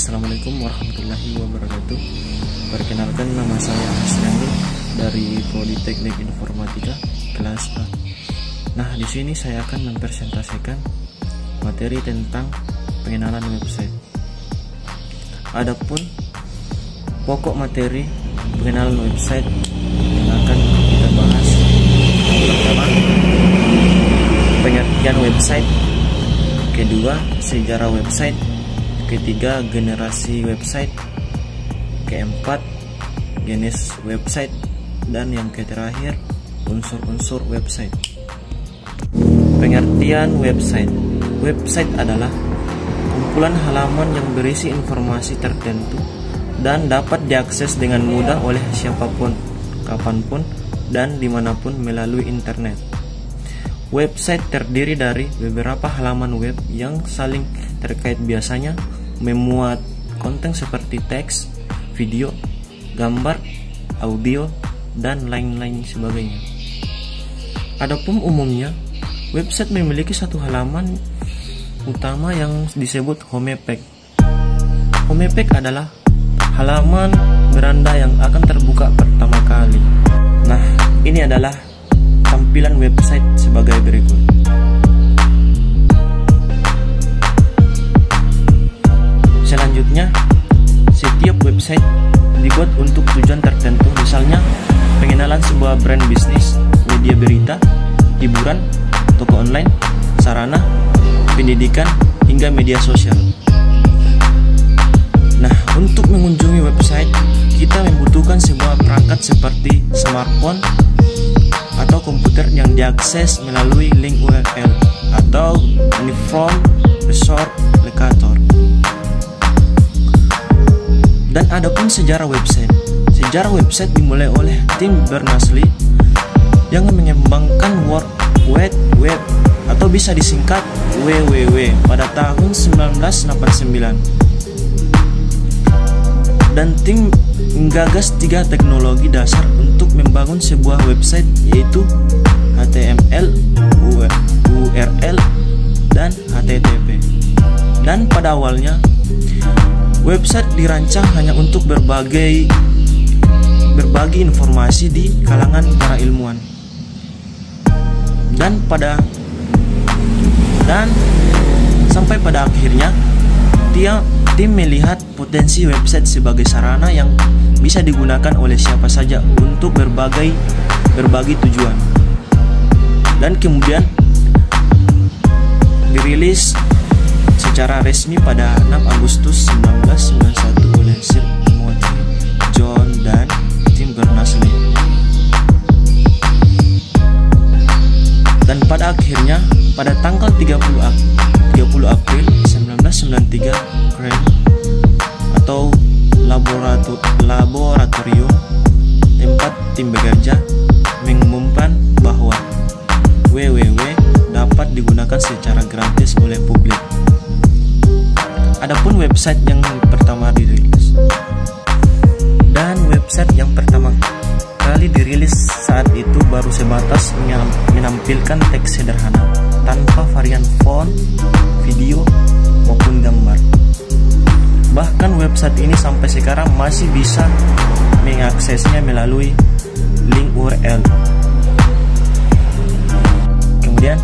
Assalamualaikum warahmatullahi wabarakatuh. Perkenalkan, nama saya Asnandi dari Prodi Teknik Informatika kelas A. Nah, di sini saya akan mempresentasikan materi tentang pengenalan website. Adapun pokok materi pengenalan website yang akan kita bahas, yang pertama pengertian website, kedua sejarah website, ketiga generasi website, keempat jenis website, dan yang terakhir unsur-unsur website. Pengertian website. Website adalah kumpulan halaman yang berisi informasi tertentu dan dapat diakses dengan mudah oleh siapapun, kapanpun, dan dimanapun melalui internet. Website terdiri dari beberapa halaman web yang saling terkait, biasanya memuat konten seperti teks, video, gambar, audio, dan lain-lain sebagainya. Adapun umumnya, website memiliki satu halaman utama yang disebut homepage. Homepage adalah halaman beranda yang akan terbuka pertama kali. Nah, ini adalah tampilan website sebagai berikut. Selanjutnya, setiap website dibuat untuk tujuan tertentu, misalnya pengenalan sebuah brand bisnis, media berita, hiburan, toko online, sarana, pendidikan, hingga media sosial. Nah, untuk mengunjungi website, kita membutuhkan sebuah perangkat seperti smartphone atau komputer yang diakses melalui link URL atau uniform resource locator. Dan adapun sejarah website. Sejarah website dimulai oleh tim Berners-Lee yang mengembangkan World Wide Web atau bisa disingkat WWW pada tahun 1989. Dan tim menggagas 3 teknologi dasar untuk membangun sebuah website, yaitu HTML, URL, dan HTTP. Dan pada awalnya, website dirancang hanya untuk berbagi informasi di kalangan para ilmuwan. Dan sampai pada akhirnya tim melihat potensi website sebagai sarana yang bisa digunakan oleh siapa saja untuk berbagi tujuan. Dan kemudian dirilis secara resmi pada 6 Agustus 1991 oleh Sir Timothy John dan Tim Berners-Lee. Dan pada akhirnya, pada tanggal 30 April 1993, Cray atau laboratorium tempat tim bekerja mengumumkan bahwa WWW dapat digunakan secara gratis oleh publik. Adapun website yang pertama dirilis, dan website yang pertama kali dirilis saat itu baru sebatas menampilkan teks sederhana tanpa varian font, video, maupun gambar. Bahkan website ini sampai sekarang masih bisa mengaksesnya melalui link URL. Kemudian,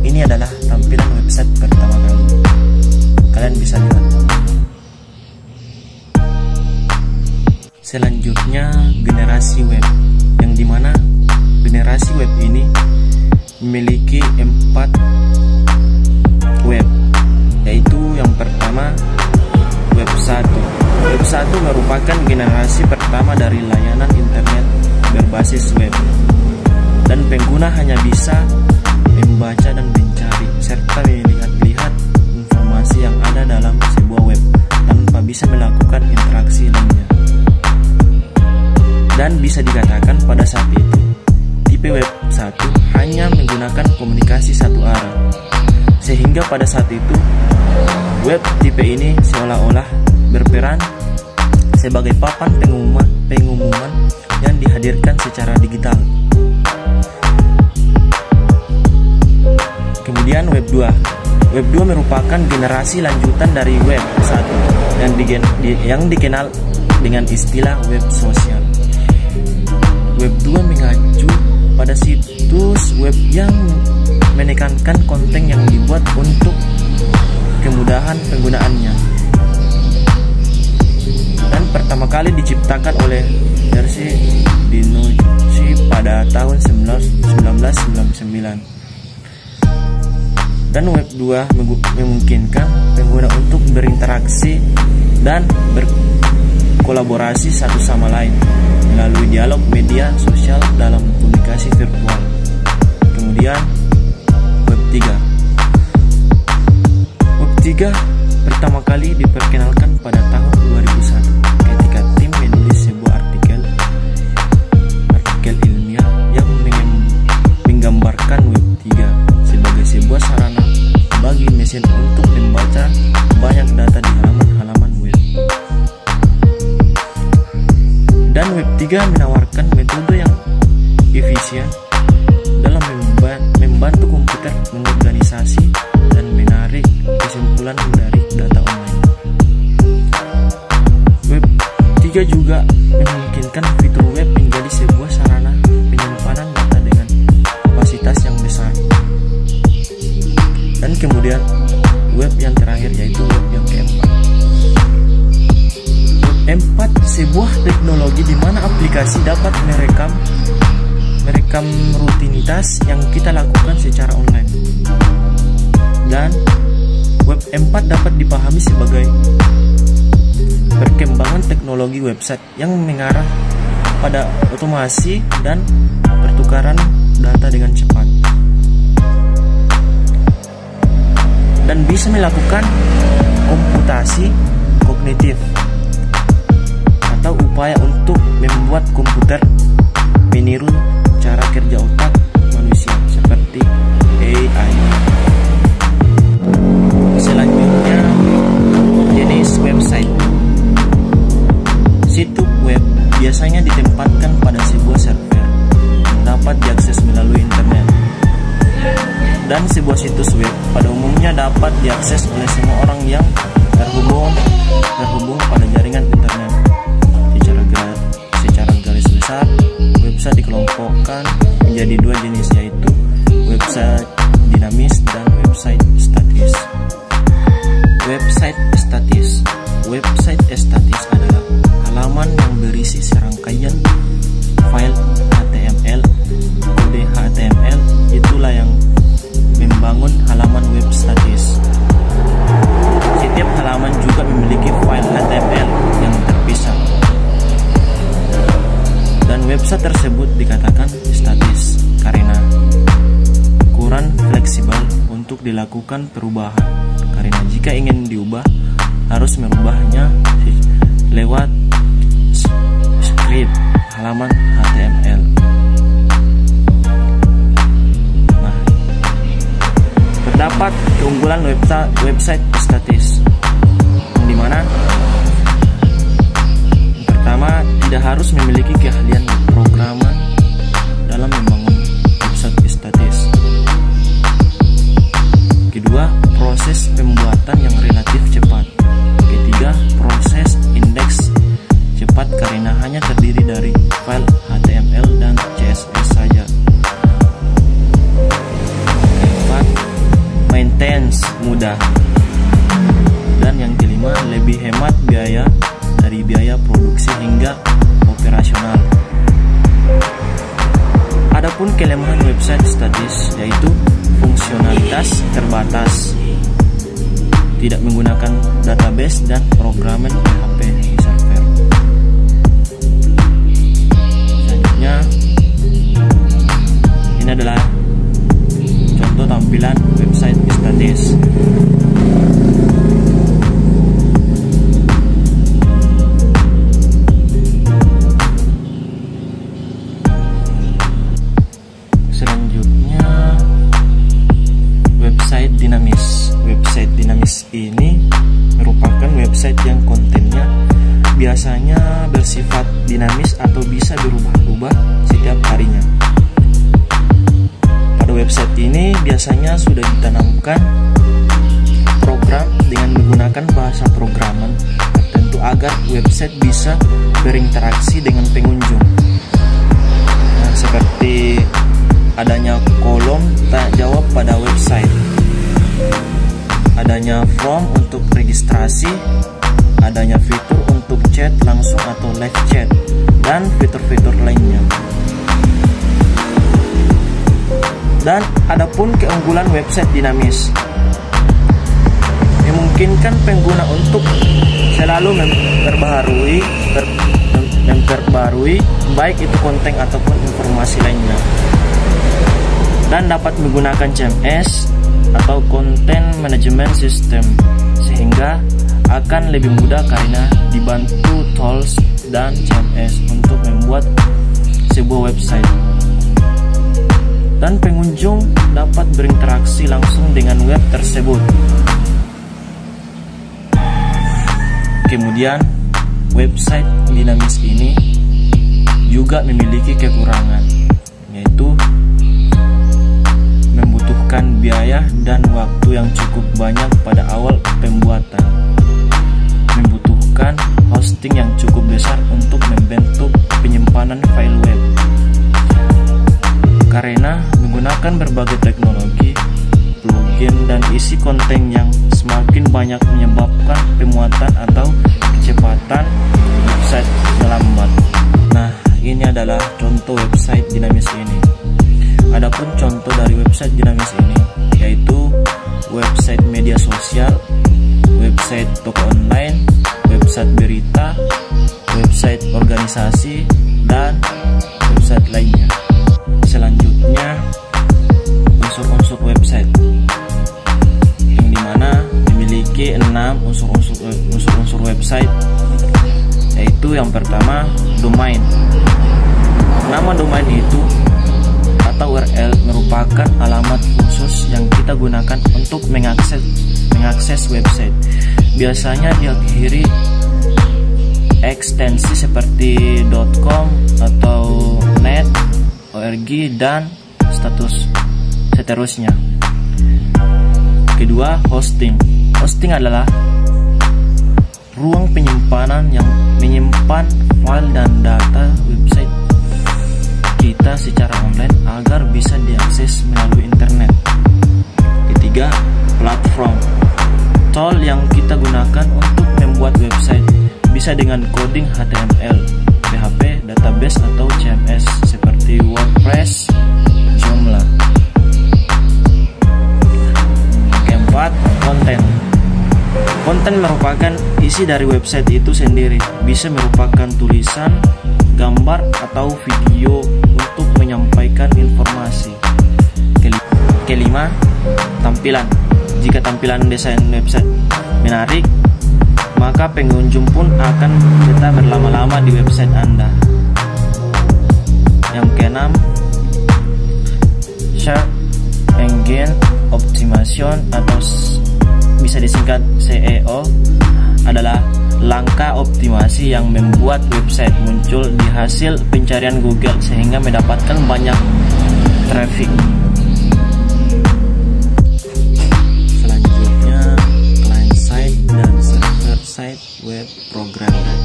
ini adalah tampilan website pertama kali. Kalian bisa lihat. Selanjutnya, generasi web, yang dimana generasi web ini memiliki 4 web, yaitu yang pertama web 1. Web 1 merupakan generasi pertama dari layanan internet berbasis web, dan pengguna hanya bisa membaca dan mencari serta melihat informasi yang ada dalam sebuah web tanpa bisa melakukan interaksi lainnya. Dan bisa dikatakan pada saat itu, tipe web 1 hanya menggunakan komunikasi satu arah, sehingga pada saat itu web tipe ini seolah-olah berperan sebagai papan pengumuman yang dihadirkan secara digital. Kemudian web 2. Web 2 merupakan generasi lanjutan dari Web 1 yang dikenal dengan istilah web sosial. Web 2 mengacu pada situs web yang menekankan konten yang dibuat untuk kemudahan penggunaannya, dan pertama kali diciptakan oleh Jerzy DiNucci pada tahun 1999. Dan Web 2 memungkinkan pengguna untuk berinteraksi dan berkolaborasi satu sama lain melalui dialog media sosial dalam komunikasi virtual. Kemudian Web 3. Web 3 pertama kali diperkenalkan pada tahun 2001 ketika tim menulis sebuah artikel ilmiah yang menggambarkan Web 3 sebagai sebuah sarana bagi mesin untuk membaca banyak data di halaman-halaman web. Dan Web 3 menawarkan metode yang efisien dalam membantu komputer mengorganisasi dan menarik kesimpulan dari data online. Web 3 juga memungkinkan fitur web menjadi sebuah sarana penyimpanan data dengan kapasitas yang besar. Dan kemudian web yang terakhir yaitu web yang keempat. Web 4 sebuah teknologi di mana aplikasi dapat merekam rutinitas yang kita lakukan secara online. Dan Web 4 dapat dipahami sebagai perkembangan teknologi website yang mengarah pada otomasi dan pertukaran data dengan cepat, dan bisa melakukan komputasi kognitif atau upaya untuk membuat komputer meniru cara kerja otak manusia seperti AI. Selanjutnya, jenis website. Situs web biasanya ditempatkan pada sebuah server yang dapat diakses melalui internet. Dan sebuah situs web pada umumnya dapat diakses oleh semua orang yang terhubung pada jaringan internet. Secara garis besar, website dikelompokkan menjadi dua jenis, yaitu website dinamis dan website statis. Website statis adalah halaman yang berisi serangkaian file HTML. Kode HTML itulah yang membangun halaman web statis. Setiap halaman juga memiliki file HTML yang terpisah, dan website tersebut dikatakan statis karena kurang fleksibel untuk dilakukan perubahan, karena jika ingin diubah harus merubahnya lewat script halaman HTML. Terdapat keunggulan website statis, di mana pertama, tidak harus memiliki keahlian programan dalam membangun website statis. Kedua, proses pembuatan yang relatif cepat. Ketiga, proses indeks cepat karena hanya terdiri dari file HTML dan CSS saja. Keempat, maintenance mudah. Dan yang kelima, lebih hemat biaya dari biaya produksi hingga operasional. Adapun kelemahan website statis yaitu fungsionalitas terbatas, tidak menggunakan database dan programan PHP server. Selanjutnya, ini adalah contoh tampilan website statis. Website dinamis ini merupakan website yang kontennya biasanya bersifat dinamis atau bisa berubah-ubah setiap harinya. Pada website ini biasanya sudah ditanamkan program dengan menggunakan bahasa programan tertentu agar website bisa berinteraksi dengan pengunjung. Nah, seperti adanya kolom tanya jawab pada website, adanya form untuk registrasi, adanya fitur untuk chat langsung atau live chat, dan fitur-fitur lainnya. Dan adapun keunggulan website dinamis, memungkinkan pengguna untuk selalu memperbarui baik itu konten ataupun informasi lainnya, dan dapat menggunakan CMS atau Content Management System, sehingga akan lebih mudah karena dibantu tools dan CMS untuk membuat sebuah website. Dan pengunjung dapat berinteraksi langsung dengan web tersebut. Kemudian, website dinamis ini juga memiliki kekurangan, yaitu membutuhkan biaya dan waktu yang cukup banyak pada awal pembuatan, membutuhkan hosting yang cukup besar untuk membentuk penyimpanan file web, karena menggunakan berbagai teknologi, plugin, dan isi konten yang semakin banyak menyebabkan pemuatan atau kecepatan website lambat. Nah, ini adalah contoh website dinamis ini. Adapun contoh dari website dinamis ini yaitu website media sosial, website toko online, website berita, website organisasi, dan website lainnya. Selanjutnya, unsur-unsur website, yang dimana memiliki 6 unsur-unsur website, yaitu yang pertama, domain. Nama domain itu atau URL merupakan alamat khusus yang kita gunakan untuk mengakses website. Biasanya diakhiri ekstensi seperti .com atau .net, org, dan status seterusnya. Kedua, hosting. Hosting adalah ruang penyimpanan yang menyimpan file dan data website kita secara online agar bisa diakses melalui internet. Ketiga, platform. Tool yang kita gunakan untuk membuat website bisa dengan coding HTML, PHP, database, atau CMS seperti WordPress, Joomla. Keempat, konten. Konten merupakan isi dari website itu sendiri, bisa merupakan tulisan, gambar, atau video untuk menyampaikan informasi. Kelima, tampilan. Jika tampilan desain website menarik, maka pengunjung pun akan betah berlama-lama di website Anda. Yang keenam, Search Engine Optimization atau bisa disingkat SEO adalah langkah optimasi yang membuat website muncul di hasil pencarian Google sehingga mendapatkan banyak traffic. Selanjutnya, client side dan server side web programmer.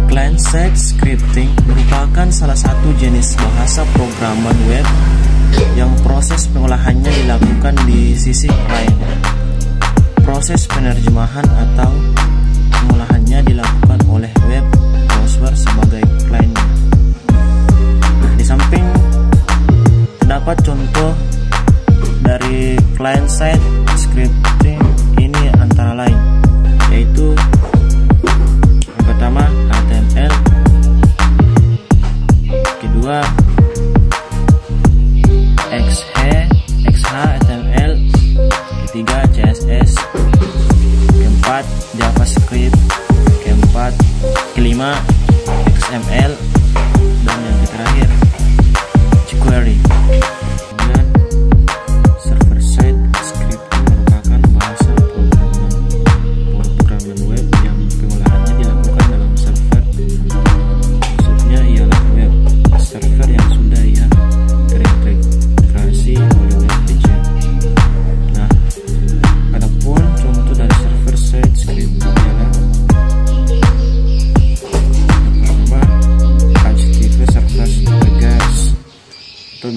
Client side scripting merupakan salah satu jenis bahasa programan web yang proses pengolahannya dilakukan di sisi klien. Proses penerjemahan atau pengolahannya dilakukan oleh web browser sebagai kliennya. Nah, di samping terdapat contoh dari client side scripting ini antara lain, yaitu yang pertama HTML, kedua XHTML, ketiga CSS, keempat JavaScript, kelima XML, dan yang terakhir jQuery. Kemudian server side scripting merupakan bahasa programan web yang pengolahannya dilakukan dalam server. Maksudnya ialah web server yang sudah terintegrasi oleh web agent. Nah,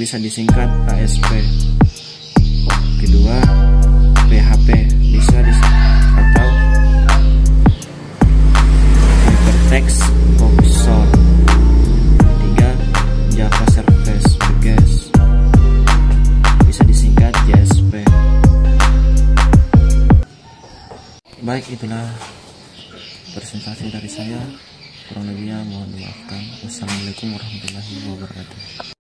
bisa disingkat ASP. Kedua, PHP bisa disingkat atau Hypertext Boxer. Ketiga, Java Service Package bisa disingkat JSP. Baik, itulah presentasi dari saya. Kurang lebihnya mohon dimaafkan. Wassalamualaikum warahmatullahi wabarakatuh.